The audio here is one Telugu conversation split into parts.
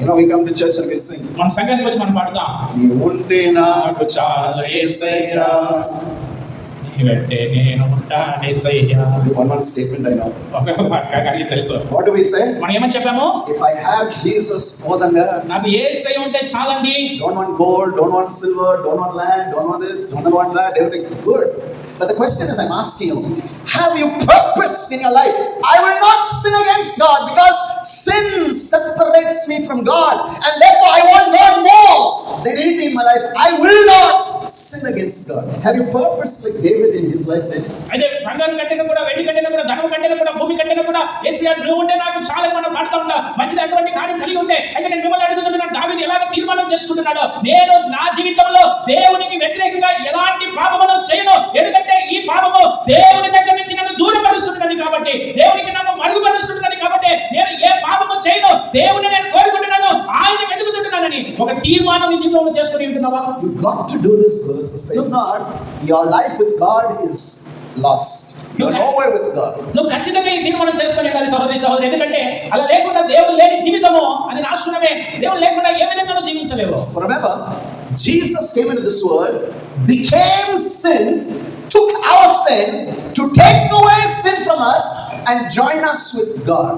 Now we come to church and we sing. మన సంఘానికి వచ్చి మనం పాడతాం. నీ ఉంటే నాకు చాలా యేసయ్యా. నీవెంటే నేను ఉంటాను యేసయ్యా. One statement I know. ఒక్క తెలుసు. What do we say? మనం ఏమని చెప్పాము? If I have Jesus more than that. నాకు యేసయ్య ఉంటే చాలండి. Don't want gold, don't want silver, don't want land, don't want this, don't want that, everything good. But the question is, I'm asking you, have you purposed in your life? I will not sin against God because sin separates me from God, and therefore I want God more than anything in my life. I will not sin against God. Have you purposed like David in his life? అయితే బంగారం కంటేనే కూడా, వెండి కంటేనే కూడా, ధనం కంటేనే కూడా, భూమి కంటేనే కూడా యేసయ్య నువ్వు ఉంటే నాకు చాలని మనం పాడుతూ ఉంటాం. మంచిది అటువంటి కార్యం కలిగి ఉంటే అయితే నేను మిమ్మల్ని అడుగుతున్నాను, దావీదు ఎలాగ తీర్మానం చేసుకుంటున్నాడో, నేను నా జీవితంలో దేవునికి వ్యతిరేకంగా ఎలాంటి పాపమును చేయను, ఎందుకంటే ఈ పాపము దేవుని దగ్గర నుంచి నన్ను దూరపరుస్తున్నది కాబట్టి, దేవునికి నన్ను మరుగుపరుస్తున్నది కాబట్టి నేను ఏ పాపము చేయను, దేవుని నేను కోరుకుంటున్నాను, ఆయన వెతుకుతుంటున్నానని ఒక తీర్మానం నీ జీవితంలో చేసుకుని ఉంటున్నావా? You got to do this, brothers and sisters. If not, your life with God is lost. You're nowhere with God. నువ్వు ఖచ్చితంగా ఈ తీర్మానం చేసుకొని ఉండాలి సహోదరి సహోదరి, ఎందుకంటే అలా లేకుండా దేవుడు లేని జీవితము అది నాశనమే. దేవుడు లేకుండా ఏ విధంగా నువ్వు జీవించలేవు. For remember, Jesus came into this world, became sin, took our sin to take away sin from us and join us with God.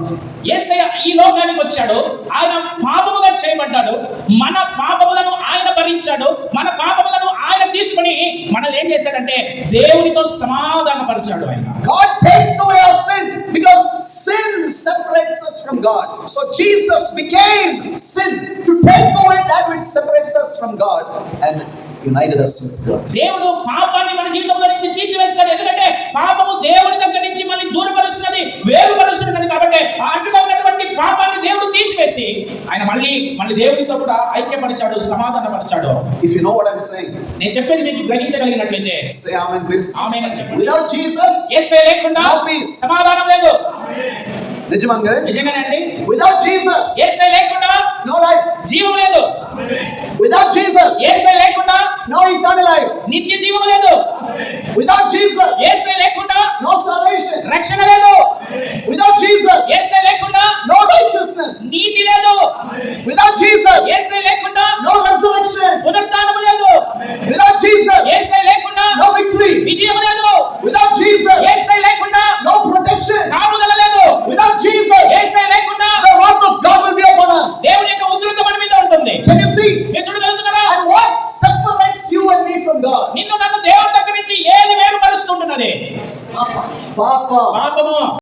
యేసయ్య ఈ లోకానికి వచ్చాడు, ఆయన పాపముగా చేయబడ్డాడు, మన పాపములను ఆయన భరించాడు, మన పాపములను ఆయన తీసుకొని మనల్ని ఏం చేశాడంటే దేవునితో సమాధానపరిచాడు. ఆయన God takes away our sin because sin separates us from God. So Jesus became sin to take away that which separates us from God and united us with God. దేవుడు పాపాన్ని మన జీవితంలో నుంచి తీసివేస్తాడు, ఎందుకంటే పాపము దేవుని దగ్గర నుంచి మనల్ని దూరపరుస్తున్నది, వేరుపరుస్తున్నది. కాబట్టి ఆ అడ్డుగా ఉన్నటువంటి పాపాన్ని దేవుడు తీసివేసి ఆయన మళ్ళీ దేవునితో కూడా ఐక్యపరిచాడు, సమాధానపరిచాడు. If you know what I'm saying, నేను చెప్పేది మీకు గ్రహించగలిగినట్లయితే say amen please. ఆమేన్ అని చెప్పండి. Without Jesus, యేసయ్య లేకుండా no peace. సమాధానం లేదు. నిజంగానే without Jesus, యేసయ్య లేకుండా no life. జీవం లేదు. Without Jesus, యేసయ్య లేకుండా no eternal life. నిత్య జీవం లేదు. Without Jesus, యేసయ్య లేకుండా no salvation. రక్షణ లేదు. Without Jesus, యేసయ్య లేకుండా no righteousness. నీతి లేదు. Without Jesus, యేసయ్య లేకుండా no resurrection. పునరుత్థానం లేదు. Without Jesus, యేసయ్య లేకుండా no victory. విజయం లేదు. Without Jesus, యేసయ్య లేకుండా no protection. కాపుదల లేదు. Without Jesus, యేసయ్య లేకుండా the wrath of God will be upon us. దేవుని యొక్క ఉగ్రత మన మీద ఉంటుంది. Can you see? మీరు చూడగలుగుతున్నారా? And what separates you and me from God? నిన్ను నన్ను దేవుని దగ్గర నుంచి ఏది వేరుపరుస్తుంటున్నది? Papa. పాపము.